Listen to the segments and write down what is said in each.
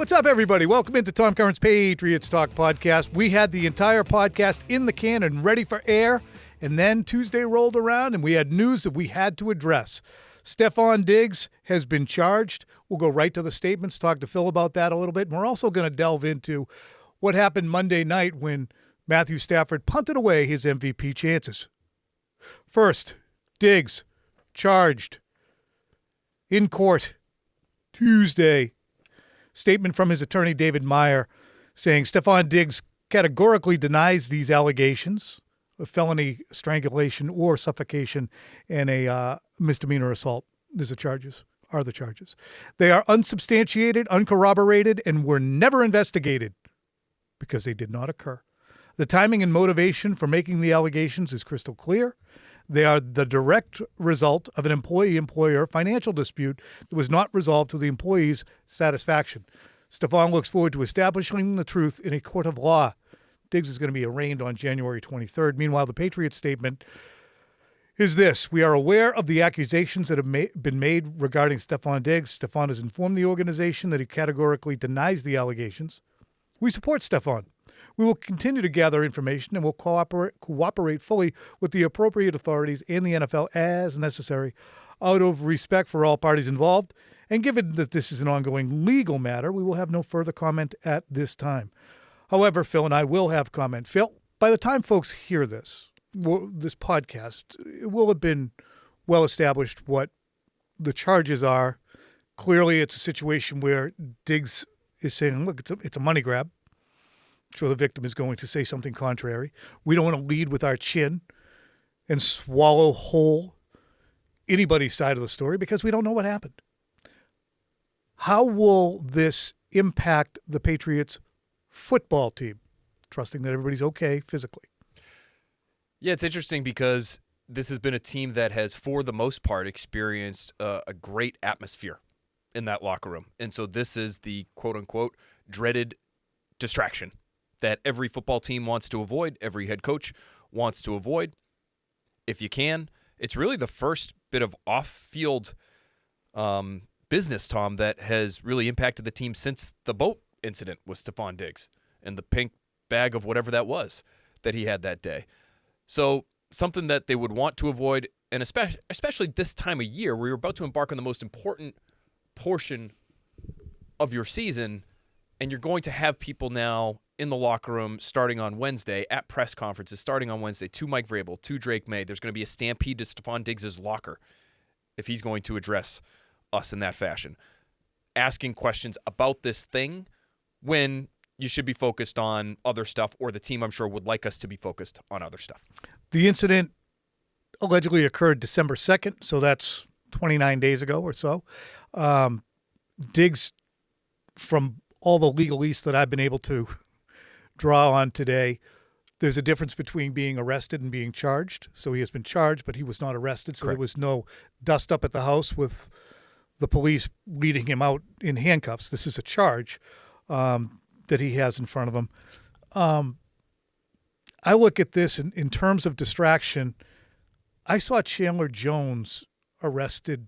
What's up, everybody? Welcome into Tom Curran's Patriots Talk podcast. We had the entire podcast in the can and ready for air, and then Tuesday rolled around, and we had news that we had to address. Stefon Diggs has been charged. We'll go right to the statements, talk to Phil about that a little bit, and we're also going to delve into what happened Monday night when Matthew Stafford punted away his MVP chances. First, Diggs charged in court Tuesday. Statement from his attorney, David Maye, saying Stefon Diggs categorically denies these allegations of felony strangulation or suffocation and a misdemeanor assault. Are the charges. They are unsubstantiated, uncorroborated, and were never investigated because they did not occur. The timing and motivation for making the allegations is crystal clear. They are the direct result of an employee-employer financial dispute that was not resolved to the employee's satisfaction. Stefon looks forward to establishing the truth in a court of law. Diggs is going to be arraigned on January 23rd. Meanwhile, the Patriots statement is this: we are aware of the accusations that have been made regarding Stefon Diggs. Stefon has informed the organization that he categorically denies the allegations. We support Stefon. We will continue to gather information and will cooperate fully with the appropriate authorities and the NFL as necessary, out of respect for all parties involved. And given that this is an ongoing legal matter, we will have no further comment at this time. However, Phil and I will have comment. Phil, by the time folks hear this podcast, it will have been well established what the charges are. Clearly, it's a situation where Diggs is saying, look, it's a money grab. Sure, the victim is going to say something contrary. We don't want to lead with our chin and swallow whole anybody's side of the story because we don't know what happened. How will this impact the Patriots football team, trusting that everybody's okay physically? Yeah, it's interesting because this has been a team that has, for the most part, experienced a great atmosphere in that locker room. And so this is the quote-unquote dreaded distraction that every football team wants to avoid, every head coach wants to avoid. If you can, it's really the first bit of off-field business, Tom, that has really impacted the team since the boat incident with Stefon Diggs and the pink bag of whatever that was that he had that day. So something that they would want to avoid, and especially this time of year where you're about to embark on the most important portion of your season, and you're going to have people now in the locker room starting on Wednesday, at press conferences starting on Wednesday, to Mike Vrabel, to Drake Maye. There's going to be a stampede to Stefon Diggs' locker if he's going to address us in that fashion. Asking questions about this thing when you should be focused on other stuff, or the team, I'm sure, would like us to be focused on other stuff. The incident allegedly occurred December 2nd, so that's 29 days ago or so. Diggs, from all the legalese that I've been able to draw on today, there's a difference between being arrested and being charged. So he has been charged, but he was not arrested. So Correct. There was no dust up at the house with the police leading him out in handcuffs. This is a charge that he has in front of him. I look at this in terms of distraction. I saw Chandler Jones arrested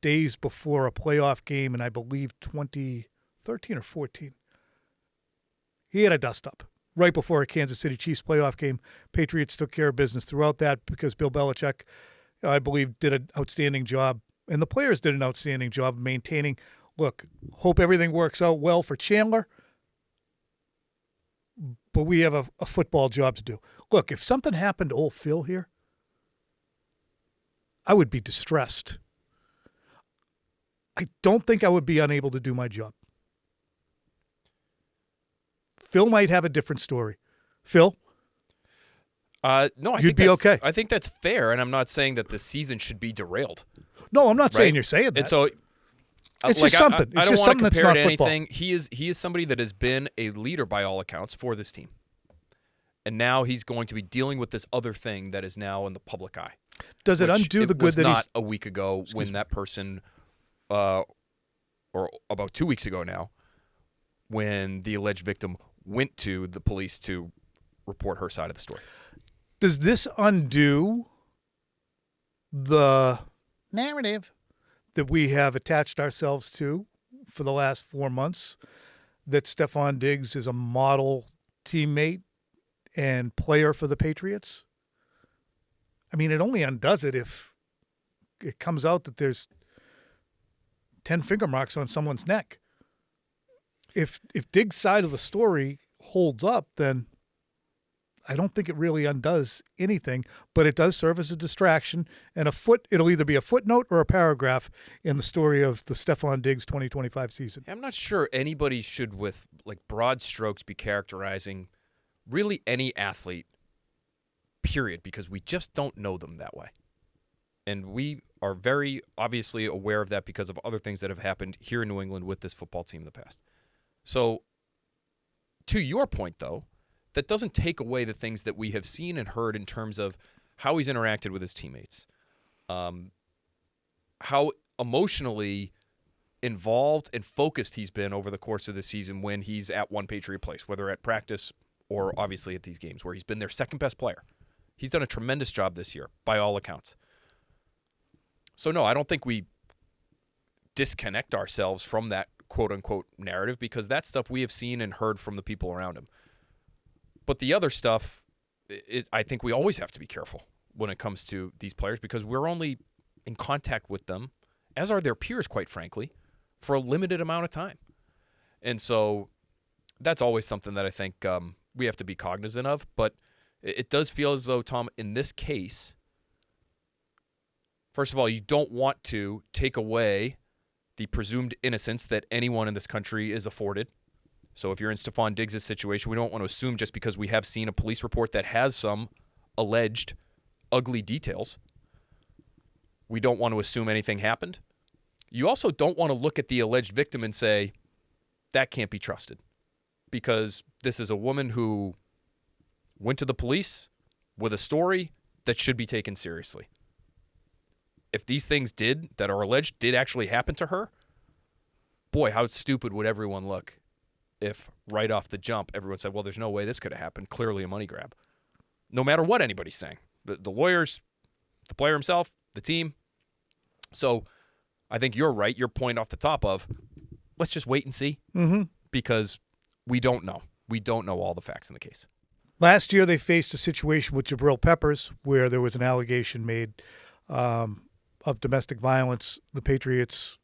days before a playoff game in, I believe, 2013 or 14. He had a dust-up right before a Kansas City Chiefs playoff game. Patriots took care of business throughout that because Bill Belichick, I believe, did an outstanding job, and the players did an outstanding job of maintaining. Look, hope everything works out well for Chandler, but we have a football job to do. Look, if something happened to old Phil here, I would be distressed. I don't think I would be unable to do my job. Phil might have a different story. Phil? No, You'd be okay. I think that's fair, and I'm not saying that the season should be derailed. No, I'm not saying right? you're saying that. And so, it's just something. I It's don't just want to something that's compare not it to football. anything. He is somebody that has been a leader by all accounts for this team, and now he's going to be dealing with this other thing that is now in the public eye. Does it undo the good that not he's a week ago when that person, or about 2 weeks ago now, when the alleged victim went to the police to report her side of the story. Does this undo the narrative that we have attached ourselves to for the last 4 months that Stefon Diggs is a model teammate and player for the Patriots? I mean, it only undoes it if it comes out that there's 10 finger marks on someone's neck. If Diggs' side of the story holds up, then I don't think it really undoes anything, but it does serve as a distraction and it'll either be a footnote or a paragraph in the story of the Stefon Diggs 2025 season. I'm not sure anybody should, with like broad strokes, be characterizing really any athlete, period, because we just don't know them that way. And we are very obviously aware of that because of other things that have happened here in New England with this football team in the past. So, to your point, though, that doesn't take away the things that we have seen and heard in terms of how he's interacted with his teammates, how emotionally involved and focused he's been over the course of the season when he's at one Patriot place, whether at practice or obviously at these games where he's been their second best player. He's done a tremendous job this year, by all accounts. So, no, I don't think we disconnect ourselves from that quote-unquote narrative because that stuff we have seen and heard from the people around him. But the other stuff, I think we always have to be careful when it comes to these players because we're only in contact with them, as are their peers, quite frankly, for a limited amount of time. And so that's always something that I think we have to be cognizant of. But it does feel as though, Tom, in this case, first of all, you don't want to take away the presumed innocence that anyone in this country is afforded. So if you're in Stefon Diggs' situation, we don't want to assume just because we have seen a police report that has some alleged ugly details, we don't want to assume anything happened. You also don't want to look at the alleged victim and say, that can't be trusted. Because this is a woman who went to the police with a story that should be taken seriously. If these things that are alleged did actually happen to her, boy, how stupid would everyone look if right off the jump everyone said, well, there's no way this could have happened. Clearly a money grab. No matter what anybody's saying. The lawyers, the player himself, the team. So I think you're right. Your point off the top of, let's just wait and see. Mm-hmm. Because we don't know. We don't know all the facts in the case. Last year they faced a situation with Jabril Peppers where there was an allegation made of domestic violence. The Patriots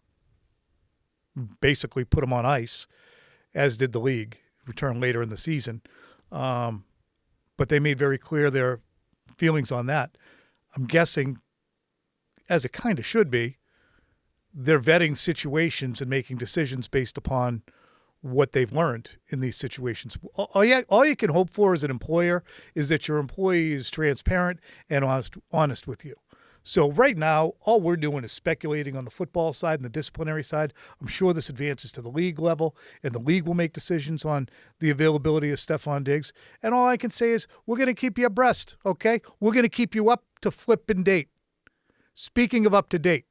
basically put him on ice, as did the league, returned later in the season. But they made very clear their feelings on that. I'm guessing, as it kind of should be, they're vetting situations and making decisions based upon what they've learned in these situations. All you can hope for as an employer is that your employee is transparent and honest with you. So right now, all we're doing is speculating on the football side and the disciplinary side. I'm sure this advances to the league level, and the league will make decisions on the availability of Stefon Diggs. And all I can say is we're going to keep you abreast, okay? We're going to keep you up to flip and date. Speaking of up to date,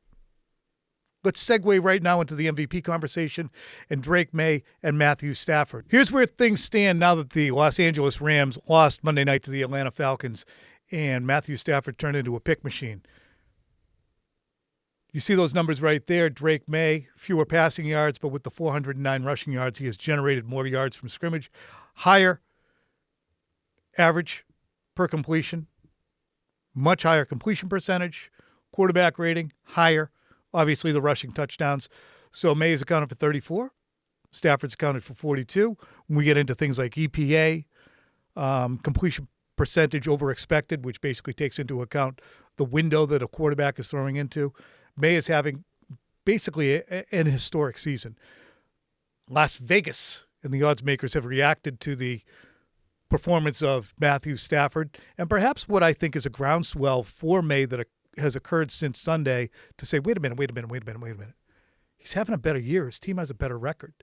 let's segue right now into the MVP conversation and Drake Maye and Matthew Stafford. Here's where things stand now that the Los Angeles Rams lost Monday night to the Atlanta Falcons and Matthew Stafford turned into a pick machine. You see those numbers right there. Drake Maye, fewer passing yards, but with the 409 rushing yards, he has generated more yards from scrimmage. Higher average per completion, much higher completion percentage, quarterback rating, higher. Obviously, the rushing touchdowns. So Maye is accounted for 34. Stafford's accounted for 42. When we get into things like EPA, completion percentage over expected, which basically takes into account the window that a quarterback is throwing into, Maye is having basically an historic season. Las Vegas and the odds makers have reacted to the performance of Matthew Stafford, and perhaps what I think is a groundswell for Maye that has occurred since Sunday to say, wait a minute. He's having a better year. His team has a better record.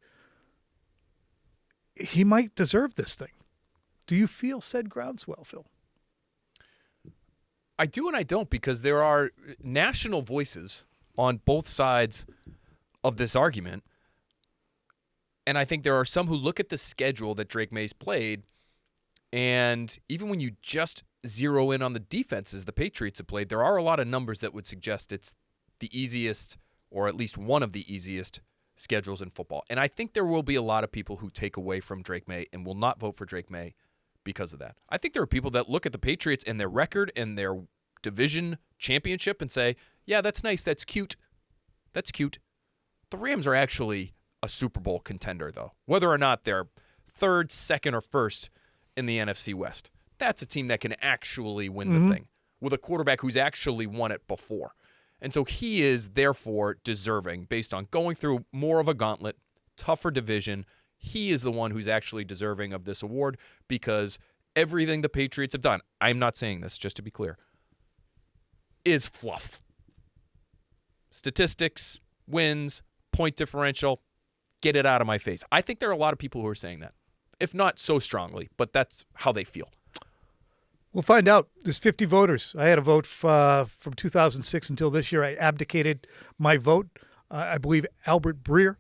He might deserve this thing. Do you feel said groundswell, Phil? I do and I don't, because there are national voices on both sides of this argument. And I think there are some who look at the schedule that Drake Maye's played, and even when you just zero in on the defenses the Patriots have played, there are a lot of numbers that would suggest it's the easiest, or at least one of the easiest, schedules in football. And I think there will be a lot of people who take away from Drake Maye and will not vote for Drake Maye because of that. I think there are people that look at the Patriots and their record and their division championship and say, yeah, that's nice. That's cute. That's cute. The Rams are actually a Super Bowl contender, though. Whether or not they're third, second, or first in the NFC West. That's a team that can actually win the thing with a quarterback who's actually won it before. And so he is, therefore, deserving, based on going through more of a gauntlet, tougher division. He is the one who's actually deserving of this award because everything the Patriots have done, I'm not saying this, just to be clear, is fluff. Statistics, wins, point differential, get it out of my face. I think there are a lot of people who are saying that, if not so strongly, but that's how they feel. We'll find out. There's 50 voters. I had a vote from 2006 until this year. I abdicated my vote. I believe Albert Breer.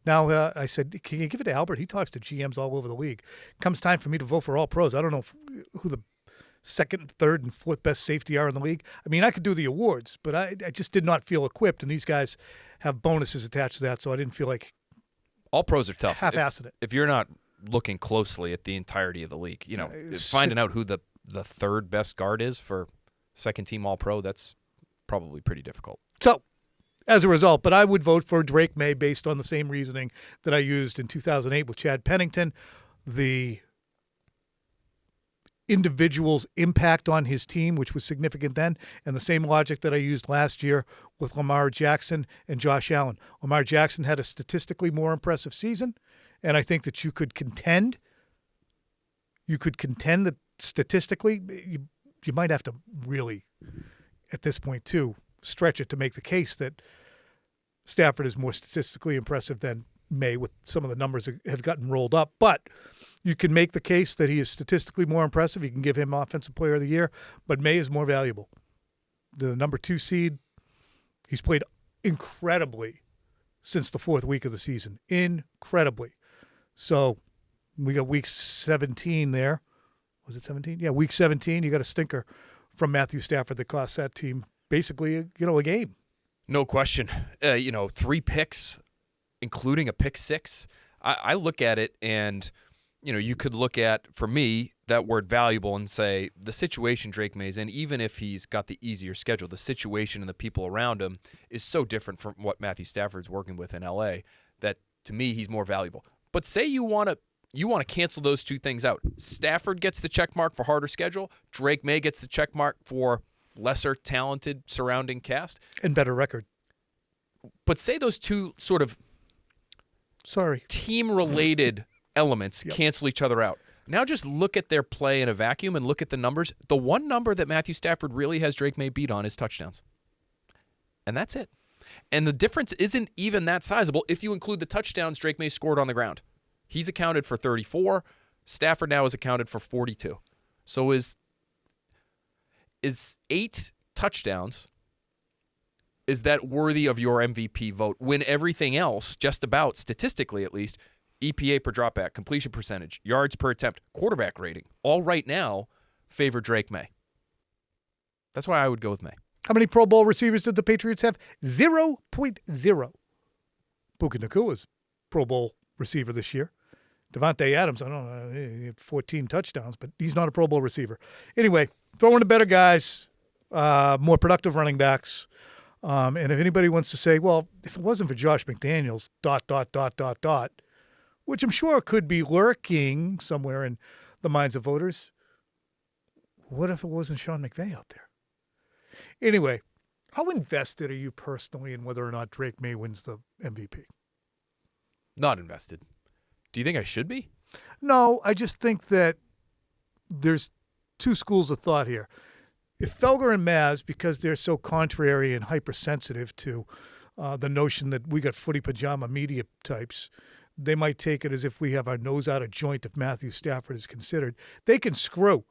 Now, I said, can you give it to Albert? He talks to GMs all over the league. Comes time for me to vote for all pros. I don't know who the second, third, and fourth best safety are in the league. I mean, I could do the awards, but I just did not feel equipped, and these guys have bonuses attached to that, so I didn't feel like all pros are tough. Half-assed it. If you're not looking closely at the entirety of the league, finding out who the third best guard is for second team All-Pro, that's probably pretty difficult. So, as a result, but I would vote for Drake Maye based on the same reasoning that I used in 2008 with Chad Pennington, the individual's impact on his team, which was significant then, and the same logic that I used last year with Lamar Jackson and Josh Allen. Lamar Jackson had a statistically more impressive season, and I think that you could contend that statistically, you might have to really, at this point too, stretch it to make the case that Stafford is more statistically impressive than Maye with some of the numbers that have gotten rolled up. But you can make the case that he is statistically more impressive. You can give him Offensive Player of the Year, but Maye is more valuable. The number 2 seed, he's played incredibly since the 4th week of the season. Incredibly. So we got week 17 there. Was it 17? Yeah, week 17, you got a stinker from Matthew Stafford that cost that team basically, a game. No question. 3 picks, including a pick 6. I look at it and, you could look at, for me, that word valuable and say the situation Drake Maye's in, even if he's got the easier schedule, the situation and the people around him is so different from what Matthew Stafford's working with in L.A. that, to me, he's more valuable. But say you want to cancel those two things out. Stafford gets the check mark for harder schedule. Drake Maye gets the check mark for lesser talented surrounding cast. And better record. But say those two sort of team-related elements cancel each other out. Now just look at their play in a vacuum and look at the numbers. The one number that Matthew Stafford really has Drake Maye beat on is touchdowns. And that's it. And the difference isn't even that sizable if you include the touchdowns Drake Maye scored on the ground. He's accounted for 34. Stafford now is accounted for 42. So is 8 touchdowns, is that worthy of your MVP vote when everything else, just about statistically at least, EPA per dropback, completion percentage, yards per attempt, quarterback rating, all right now favor Drake Maye. That's why I would go with Maye. How many Pro Bowl receivers did the Patriots have? 0.0. Puka Nakua's Pro Bowl receiver this year. Devontae Adams, I don't know, he had 14 touchdowns, but he's not a Pro Bowl receiver. Anyway, throw in the better guys, more productive running backs. And if anybody wants to say, well, if it wasn't for Josh McDaniels, ... which I'm sure could be lurking somewhere in the minds of voters, what if it wasn't Sean McVay out there? Anyway, how invested are you personally in whether or not Drake Maye wins the MVP? Not invested. Do you think I should be? No, I just think that there's 2 schools of thought here. If Felger and Maz, because they're so contrary and hypersensitive to the notion that we got footy pajama media types, they might take it as if we have our nose out of joint if Matthew Stafford is considered. They can screw.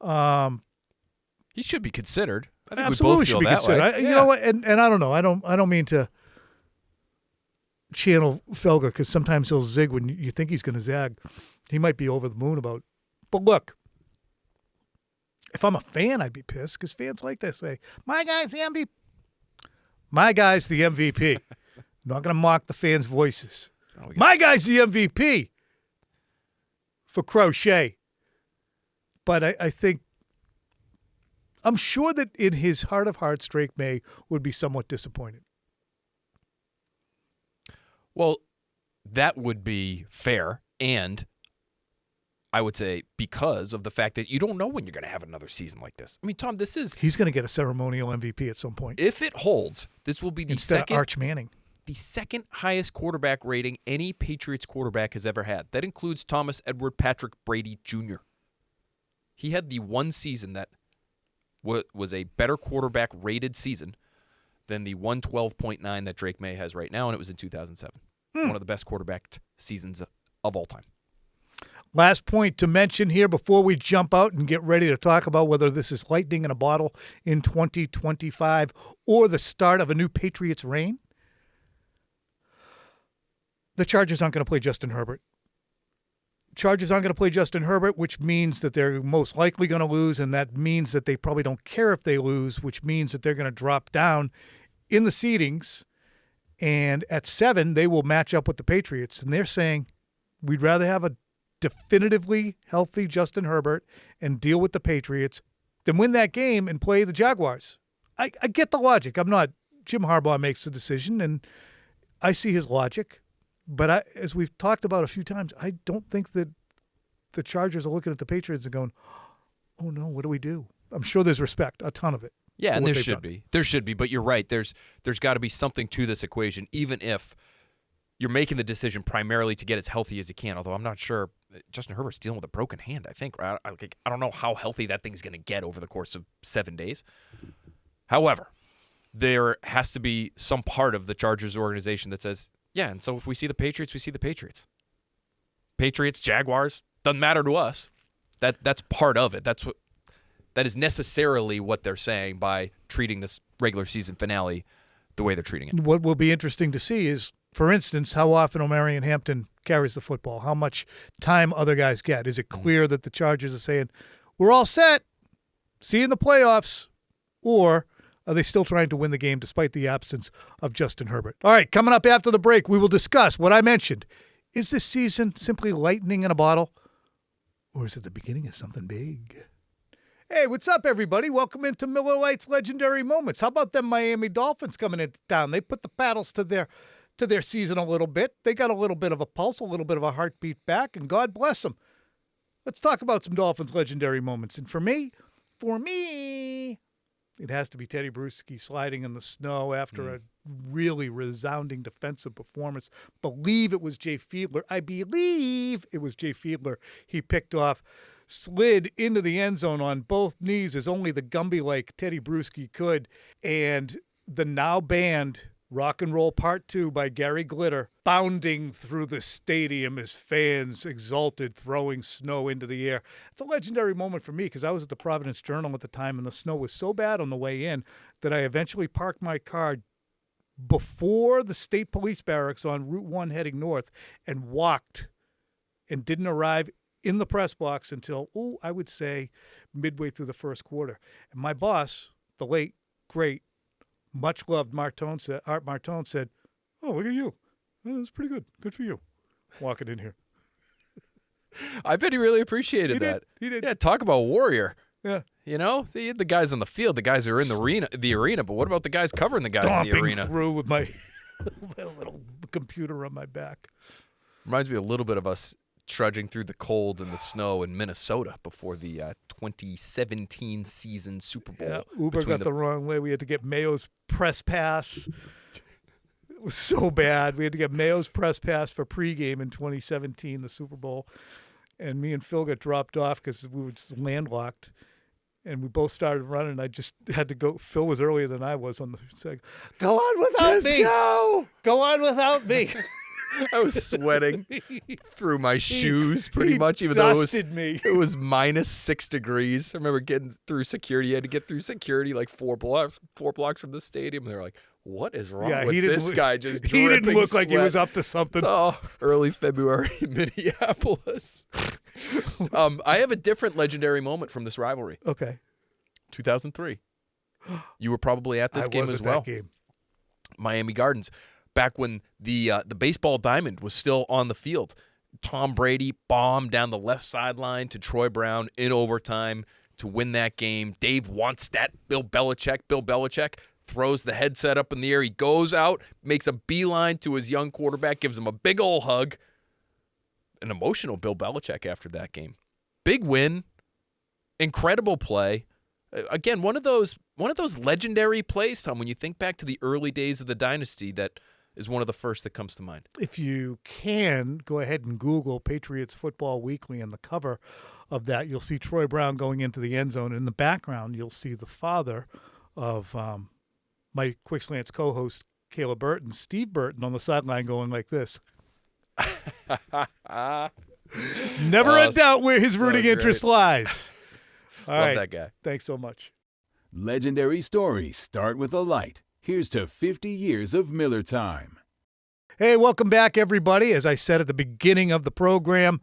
He should be considered. I think absolutely we both should feel be that considered. way. You know what? And I don't know. I don't mean to channel Felger because sometimes he'll zig when you think he's going to zag. He might be over the moon about. But look, if I'm a fan, I'd be pissed because fans like to say, "My guy's the MVP." My guy's the MVP. I'm not going to mock the fans' voices. Oh, My guy's the MVP for Crochet. But I think, I'm sure that in his heart of hearts, Drake Maye would be somewhat disappointed. Well, that would be fair, and I would say because of the fact that you don't know when you're going to have another season like this. I mean, Tom, He's going to get a ceremonial MVP at some point. If it holds, this will be the Instead of Arch Manning. The second highest quarterback rating any Patriots quarterback has ever had. That includes Thomas Edward Patrick Brady Jr. He had the one season that was a better quarterback rated season than the 112.9 that Drake Maye has right now, and it was in 2007. One of the best quarterback seasons of all time. Last point to mention here before we jump out and get ready to talk about whether this is lightning in a bottle in 2025 or the start of a new Patriots reign. The Chargers aren't going to play Justin Herbert. Chargers aren't going to play Justin Herbert, which means that they're most likely going to lose, and that means that they probably don't care if they lose, which means that they're going to drop down in the seedings. And at 7, they will match up with the Patriots. And they're saying, we'd rather have a definitively healthy Justin Herbert and deal with the Patriots than win that game and play the Jaguars. I get the logic. Jim Harbaugh makes the decision, and I see his logic. But as we've talked about a few times, I don't think that the Chargers are looking at the Patriots and going, oh, no, what do we do? I'm sure there's respect, a ton of it. Yeah, and there should be. There should be, but you're right. There's got to be something to this equation, even if you're making the decision primarily to get as healthy as you can, although I'm not sure. Justin Herbert's dealing with a broken hand, I think. Right? I don't know how healthy that thing's going to get over the course of 7 days. However, there has to be some part of the Chargers organization that says, yeah, and so if we see the Patriots, we see the Patriots. Patriots, Jaguars, doesn't matter to us. That's part of it. That is necessarily what they're saying by treating this regular season finale the way they're treating it. What will be interesting to see is, for instance, how often Omarion Hampton carries the football, how much time other guys get. Is it clear that the Chargers are saying, we're all set, see you in the playoffs, or are they still trying to win the game despite the absence of Justin Herbert? All right, coming up after the break, we will discuss what I mentioned. Is this season simply lightning in a bottle, or is it the beginning of something big? Hey, what's up, everybody? Welcome into Miller Lite's Legendary Moments. How about them Miami Dolphins coming into town? They put the paddles to their season a little bit. They got a little bit of a pulse, a little bit of a heartbeat back, and God bless them. Let's talk about some Dolphins Legendary Moments. And for me, it has to be Teddy Bruschi sliding in the snow after a really resounding defensive performance. I believe it was Jay Fiedler he picked off, slid into the end zone on both knees as only the Gumby-like Teddy Bruschi could, and the now banned Rock and Roll Part 2 by Gary Glitter bounding through the stadium as fans exulted, throwing snow into the air. It's a legendary moment for me because I was at the Providence Journal at the time, and the snow was so bad on the way in that I eventually parked my car before the state police barracks on Route 1 heading north and walked and didn't arrive in the press box until, I would say, midway through the first quarter. And my boss, the late, great, much-loved Art Martone said, oh, look at you. That was pretty good. Good for you. Walking in here. I bet he really appreciated that. He did. Yeah, talk about warrior. Yeah. You know, the guys on the field, the guys who are in the arena, but what about the guys covering the guys in the arena? Through with my little computer on my back. Reminds me a little bit of us trudging through the cold and the snow in Minnesota before the 2017 season Super Bowl. Yeah, Uber got the wrong way. We had to get Mayo's press pass. It was so bad. We had to get Mayo's press pass for pregame in 2017, the Super Bowl. And me and Phil got dropped off because we were just landlocked. And we both started running. I just had to go. Phil was earlier than I was on the second. Go on without me. Go on without me. I was sweating through my shoes pretty much, even though it was minus 6 degrees. I remember getting through security. You had to get through security like 4 blocks from the stadium. They were like, what is wrong with this guy just dripping He didn't look sweat. like he was up to something. Oh, early February in Minneapolis. I have a different legendary moment from this rivalry. Okay. 2003. You were probably at this game as well. That game. Miami Gardens. back when the baseball diamond was still on the field. Tom Brady bombed down the left sideline to Troy Brown in overtime to win that game. Dave wants that. Bill Belichick throws the headset up in the air. He goes out, makes a beeline to his young quarterback, gives him a big old hug. An emotional Bill Belichick after that game. Big win. Incredible play. Again, one of those legendary plays, Tom, when you think back to the early days of the dynasty, that is one of the first that comes to mind. If you can, go ahead and Google Patriots Football Weekly, and the cover of that, you'll see Troy Brown going into the end zone. In the background, you'll see the father of my Quick Slants co-host, Caleb Burton, Steve Burton, on the sideline going like this. Never a doubt where his rooting interest lies. All Love right. that guy. Thanks so much. Legendary stories start with a light. Here's to 50 years of Miller time. Hey, welcome back, everybody. As I said at the beginning of the program,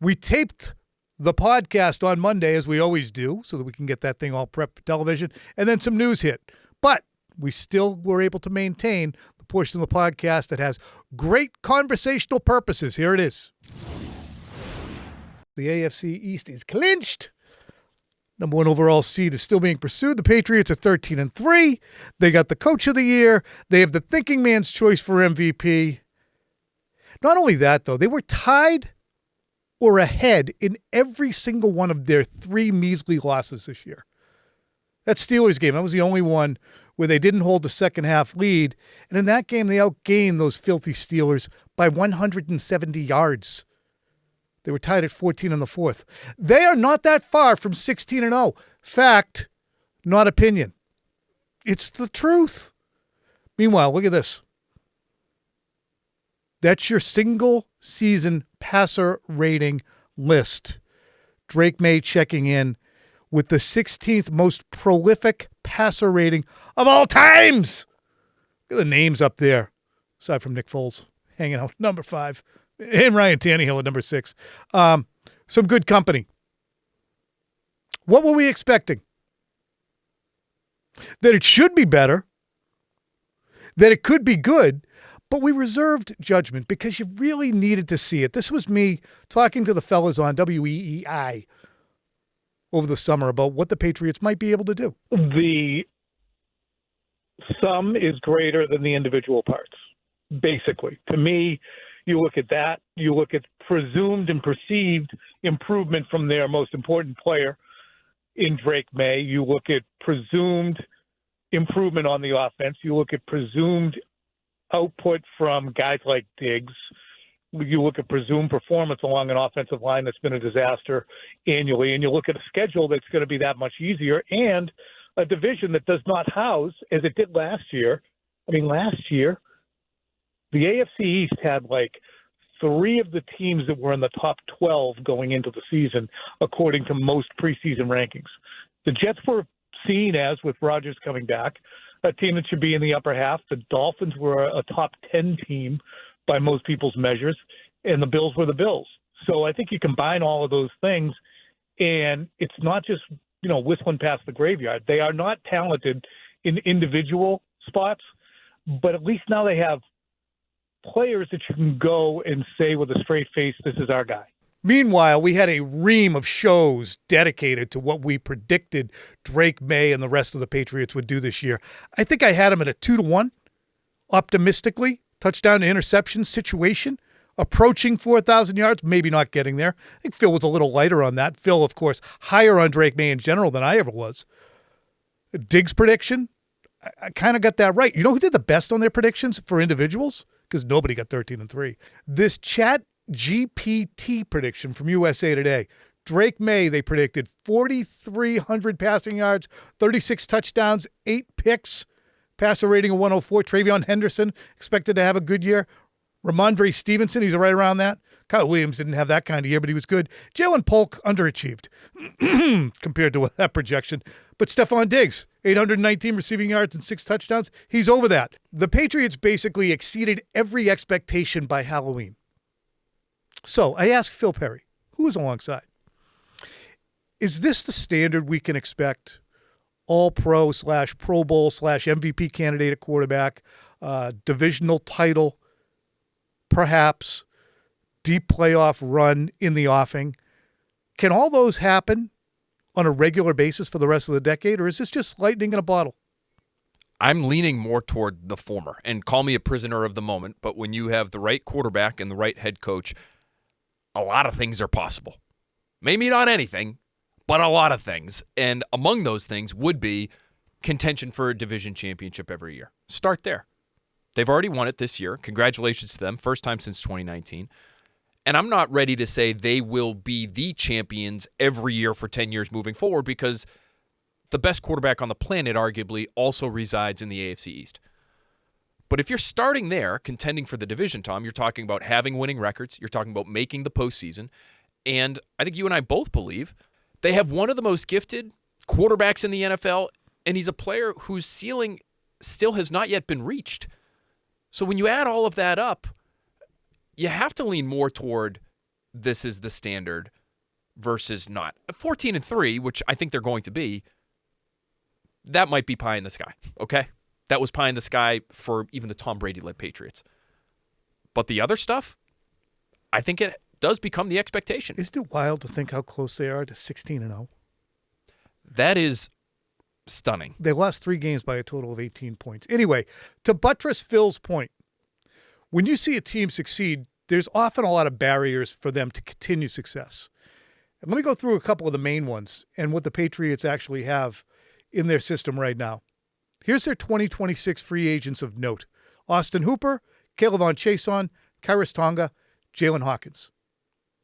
we taped the podcast on Monday, as we always do, so that we can get that thing all prepped for television, and then some news hit. But we still were able to maintain the portion of the podcast that has great conversational purposes. Here it is. The AFC East is clinched. Number 1 overall seed is still being pursued. The Patriots are 13-3. They got the coach of the year. They have the thinking man's choice for MVP. Not only that, though, they were tied or ahead in every single one of their 3 measly losses this year. That Steelers game, that was the only one where they didn't hold the second half lead. And in that game, they outgained those filthy Steelers by 170 yards. They were tied at 14 in the fourth. They are not that far from 16-0. Fact, not opinion. It's the truth. Meanwhile, look at this. That's your single season passer rating list. Drake Maye checking in with the 16th most prolific passer rating of all times. Look at the names up there, aside from Nick Foles hanging out number 5. And Ryan Tannehill at number 6. Some good company. What were we expecting? That it should be better. That it could be good. But we reserved judgment because you really needed to see it. This was me talking to the fellas on WEEI over the summer about what the Patriots might be able to do. The sum is greater than the individual parts, basically. To me, you look at that, you look at presumed and perceived improvement from their most important player in Drake Maye. You look at presumed improvement on the offense. You look at presumed output from guys like Diggs. You look at presumed performance along an offensive line that's been a disaster annually, and you look at a schedule that's going to be that much easier, and a division that does not house, as it did last year. I mean, last year, the AFC East had like 3 of the teams that were in the top 12 going into the season, according to most preseason rankings. The Jets were seen as, with Rodgers coming back, a team that should be in the upper half. The Dolphins were a top 10 team by most people's measures, and the Bills were the Bills. So I think you combine all of those things, and it's not just, whistling past the graveyard. They are not talented in individual spots, but at least now they have players that you can go and say with a straight face, this is our guy. Meanwhile, we had a ream of shows dedicated to what we predicted Drake Maye and the rest of the Patriots would do this year. I think I had him at a 2-1, optimistically, touchdown to interception situation, approaching 4,000 yards, maybe not getting there. I think Phil was a little lighter on that. Phil, of course, higher on Drake Maye in general than I ever was. Diggs prediction, I kind of got that right. You know who did the best on their predictions for individuals? Because nobody got 13-3. This Chat GPT prediction from USA Today. Drake Maye, they predicted 4,300 passing yards, 36 touchdowns, 8 picks, passer rating of 104. Travion Henderson expected to have a good year. Ramondre Stevenson, he's right around that. Kyle Williams didn't have that kind of year, but he was good. Jalen Polk underachieved compared to that projection. But Stefon Diggs, 819 receiving yards and 6 touchdowns. He's over that. The Patriots basically exceeded every expectation by Halloween. So I asked Phil Perry, who was alongside, is this the standard we can expect? All-pro / Pro Bowl / MVP candidate at quarterback, divisional title, perhaps deep playoff run in the offing. Can all those happen on a regular basis for the rest of the decade, or is this just lightning in a bottle? I'm leaning more toward the former, and call me a prisoner of the moment, but when you have the right quarterback and the right head coach, a lot of things are possible. Maybe not anything, but a lot of things. And among those things would be contention for a division championship every year. Start there. They've already won it this year. Congratulations to them. First time since 2019. And I'm not ready to say they will be the champions every year for 10 years moving forward, because the best quarterback on the planet arguably also resides in the AFC East. But if you're starting there, contending for the division, Tom, you're talking about having winning records. You're talking about making the postseason. And I think you and I both believe they have one of the most gifted quarterbacks in the NFL, and he's a player whose ceiling still has not yet been reached. So when you add all of that up, you have to lean more toward this is the standard versus not. 14-3, which I think they're going to be, that might be pie in the sky, okay? That was pie in the sky for even the Tom Brady-led Patriots. But the other stuff, I think it does become the expectation. Isn't it wild to think how close they are to 16-0? That is stunning. They lost 3 games by a total of 18 points. Anyway, to buttress Phil's point, when you see a team succeed, there's often a lot of barriers for them to continue success. And let me go through a couple of the main ones and what the Patriots actually have in their system right now. Here's their 2026 free agents of note: Austin Hooper, Kayvon Chason, Kairos Tonga, Jalen Hawkins.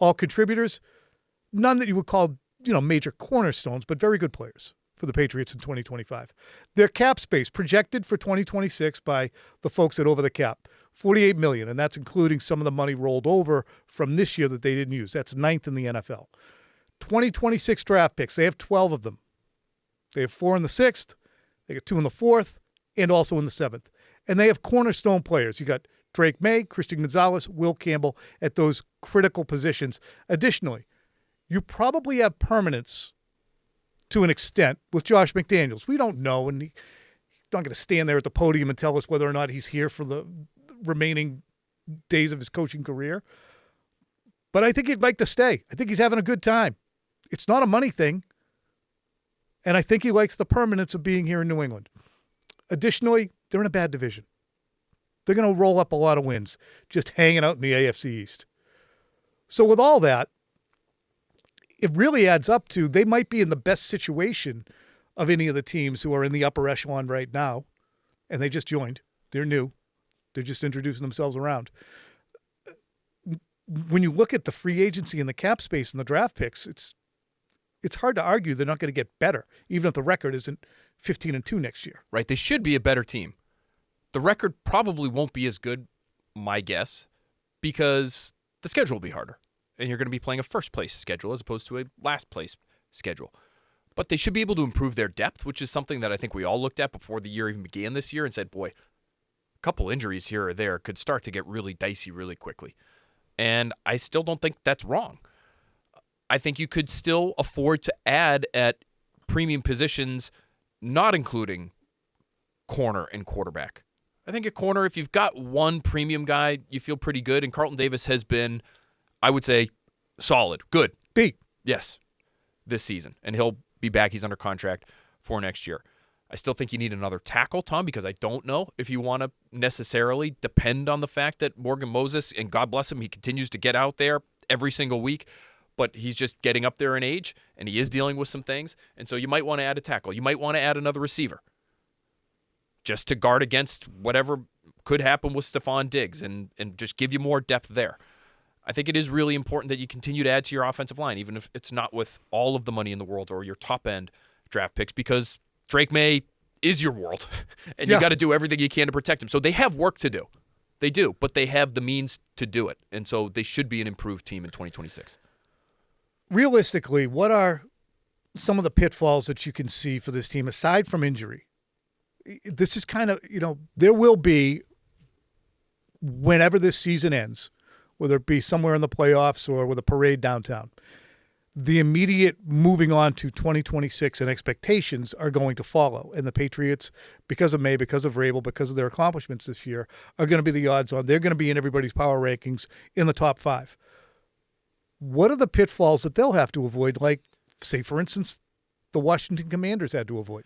All contributors, none that you would call, major cornerstones, but very good players for the Patriots in 2025. Their cap space projected for 2026 by the folks at Over the Cap, $48 million, and that's including some of the money rolled over from this year that they didn't use. That's 9th in the NFL. 2026 draft picks, they have 12 of them. They have 4 in the 6th, they got 2 in the 4th, and also in the 7th. And they have cornerstone players. You got Drake Maye, Christian Gonzalez, Will Campbell at those critical positions. Additionally, you probably have permanence to an extent with Josh McDaniels. We don't know, and he's not going to stand there at the podium and tell us whether or not he's here for the remaining days of his coaching career. But I think he'd like to stay. I think he's having a good time. It's not a money thing. And I think he likes the permanence of being here in New England. Additionally, they're in a bad division. They're going to roll up a lot of wins just hanging out in the AFC East. So with all that, it really adds up to they might be in the best situation of any of the teams who are in the upper echelon right now. And they just joined. They're new. They're just introducing themselves around. When you look at the free agency and the cap space and the draft picks, it's hard to argue they're not going to get better, even if the record isn't 15-2 next year. Right. They should be a better team. The record probably won't be as good, my guess, because the schedule will be harder. And you're going to be playing a first-place schedule as opposed to a last-place schedule. But they should be able to improve their depth, which is something that I think we all looked at before the year even began this year and said, boy, a couple injuries here or there could start to get really dicey really quickly. And I still don't think that's wrong. I think you could still afford to add at premium positions, not including corner and quarterback. I think at corner, if you've got one premium guy, you feel pretty good. And Carlton Davis has been, I would say, solid. Good. B. Yes. This season. And he'll be back. He's under contract for next year. I still think you need another tackle, Tom, because I don't know if you want to necessarily depend on the fact that Morgan Moses, and God bless him, he continues to get out there every single week, but he's just getting up there in age, and he is dealing with some things. And so you might want to add a tackle. You might want to add another receiver just to guard against whatever could happen with Stefon Diggs and just give you more depth there. I think it is really important that you continue to add to your offensive line, even if it's not with all of the money in the world or your top-end draft picks, because Drake Maye is your world, and you got to do everything you can to protect him. So they have work to do. They do, but they have the means to do it, and so they should be an improved team in 2026. Realistically, what are some of the pitfalls that you can see for this team, aside from injury? This is kind of, there will be, whenever this season ends, whether it be somewhere in the playoffs or with a parade downtown, the immediate moving on to 2026 and expectations are going to follow. And the Patriots, because of May, because of Vrabel, because of their accomplishments this year, are going to be the odds on. They're going to be in everybody's power rankings in the top 5. What are the pitfalls that they'll have to avoid? Like, say, for instance, the Washington Commanders had to avoid.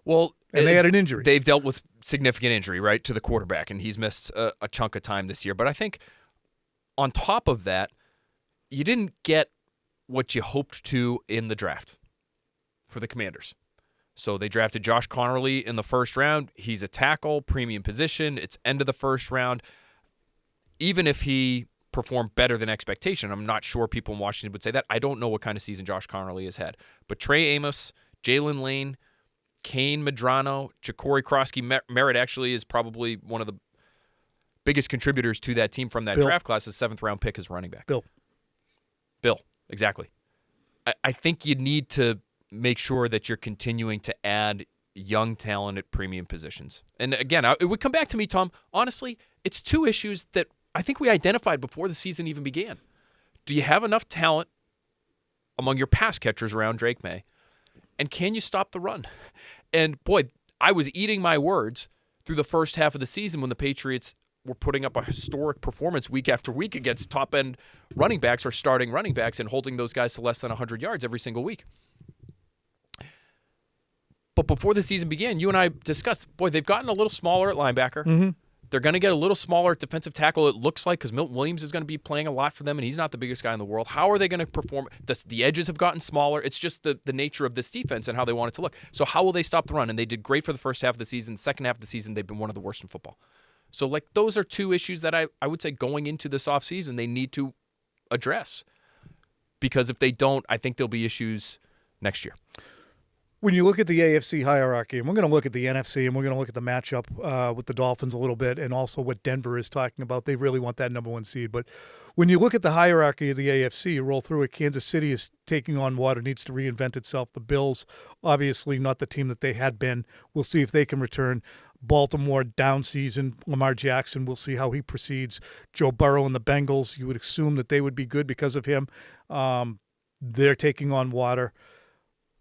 Well, and they had an injury. They've dealt with significant injury, right, to the quarterback, and he's missed a chunk of time this year. But I think on top of that, you didn't get what you hoped to in the draft for the Commanders. So they drafted Josh Connerly in the first round. He's a tackle, premium position. It's end of the first round. Even if he performed better than expectation, I'm not sure people in Washington would say that. I don't know what kind of season Josh Connerly has had. But Trey Amos, Jalen Lane, Kane Medrano, Ja'Cory Krosky Merritt actually is probably one of the biggest contributors to that team from that draft class. His 7th-round pick is running back. Bill. Exactly. I think you need to make sure that you're continuing to add young talent at premium positions. And again, it would come back to me, Tom. Honestly, it's 2 issues that I think we identified before the season even began. Do you have enough talent among your pass catchers around Drake Maye? And can you stop the run? And boy, I was eating my words through the first half of the season when the Patriots were putting up a historic performance week after week against top-end running backs or starting running backs and holding those guys to less than 100 yards every single week. But before the season began, you and I discussed, boy, they've gotten a little smaller at linebacker. Mm-hmm. They're going to get a little smaller at defensive tackle, it looks like, because Milton Williams is going to be playing a lot for them, and he's not the biggest guy in the world. How are they going to perform? The edges have gotten smaller. It's just the nature of this defense and how they want it to look. So how will they stop the run? And they did great for the first half of the season. The second half of the season, they've been one of the worst in football. So, like, those are 2 issues that I would say going into this offseason they need to address. Because if they don't, I think there'll be issues next year. When you look at the AFC hierarchy, and we're going to look at the NFC, and we're going to look at the matchup with the Dolphins a little bit, and also what Denver is talking about. They really want that number 1 seed. But when you look at the hierarchy of the AFC, you roll through it, Kansas City is taking on water, needs to reinvent itself. The Bills, obviously not the team that they had been. We'll see if they can return. Baltimore, down season. Lamar Jackson, we'll see how he proceeds. Joe Burrow and the Bengals, you would assume that they would be good because of him. They're taking on water.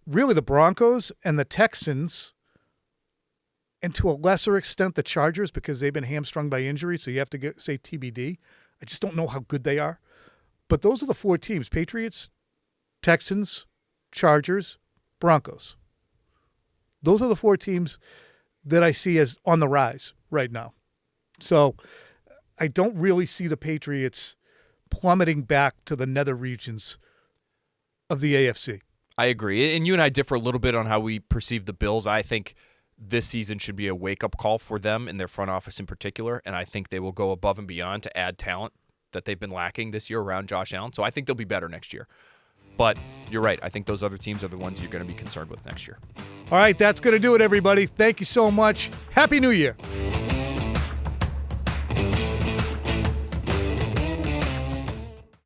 Really, the Broncos and the Texans, and to a lesser extent the Chargers, because they've been hamstrung by injury, so you have to say TBD. I just don't know how good they are. But those are the 4 teams: Patriots, Texans, Chargers, Broncos. Those are the 4 teams that I see as on the rise right now. So I don't really see the Patriots plummeting back to the nether regions of the AFC. I agree. And you and I differ a little bit on how we perceive the Bills. I think this season should be a wake-up call for them and their front office in particular, and I think they will go above and beyond to add talent that they've been lacking this year around Josh Allen. So I think they'll be better next year. But you're right. I think those other teams are the ones you're going to be concerned with next year. All right, that's going to do it, everybody. Thank you so much. Happy New Year.